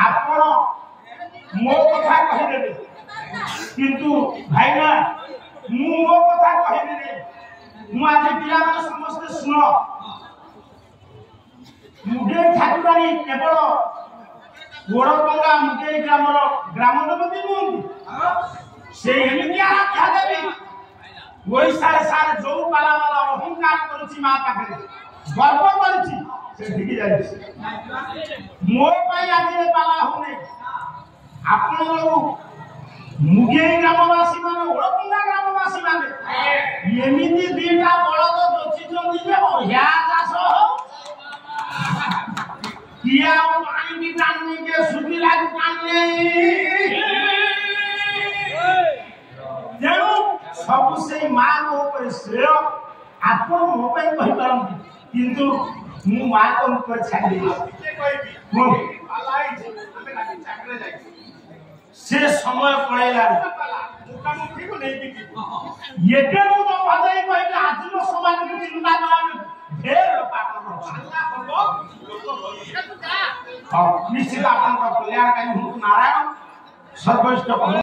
ଆପଣ ମୋ କଥା କହିଦେବେ କିନ୍ତୁ ଭାଇନା ମୁଁ ମୋ କଥା କହିବିନି। ମୁଁ ଆଜି ପିଲାମାନେ ସମସ୍ତେ ଶୁଣ, ମୁଗେଇ ଠାକୁରାଣୀ କେବଳ ଓଡ଼ପଙ୍ଗା ମୁଗେଇ ଗ୍ରାମର ଗ୍ରାମ ଦେବତୀ ନୁହନ୍ତି। ସେ ଏମିତି ଆରାଧ୍ୟା ଦେବୀ ଓଡ଼ିଶାରେ ସାର ଯୋଉ ପାଲାମାଲା ଅହଙ୍କାର କରୁଛି ମା ପାଖରେ ଗର୍ବ କରୁଛି ସେଠିକି ଯାଇଛି। ମୋ ପାଇଁ ଆଜି ଏ ପାଲା ହଉନି। ଆପଣ ଯୋଉ ମୁଗେଇ ଗ୍ରାମବାସୀ ମାନେ ଓଡ଼ପଙ୍ଗା ଗ୍ରାମବାସୀ ମାନେ ଏମିତି ଦିଟା ବଳଦ ଯୋଚିଛନ୍ତି ଯେ ବଢିଆ ଚାଷ ହଉ କିଏ ଆଉ ପାଣି ବି ଟାଣୁନି କିଏ ଶୁଖିଲା ବି ଟାଣୁନି। ତେଣୁ ସବୁ ସେଇ ମାଙ୍କ ଉପରେ ଶ୍ରେୟ। ଆପଣ ମୋ ପାଇଁ କହିପାରନ୍ତି କିନ୍ତୁ ମୁଁ ମାଙ୍କ ଉପରେ ଛାଡ଼ି ସେ ସମୟ ପଳେଇଲାଣି। ଏବେ ମୁଁ ଭଜାଇ କହିବି ଆଜିର ସମାଜକୁ ଚିନ୍ତା କଲାଣି ଢେର ନିଶ୍ଚିତ ଆପଣଙ୍କ କଲ୍ୟାଣ କାହିଁ ନାରାୟଣ ସର୍ବୈଷ୍ଟ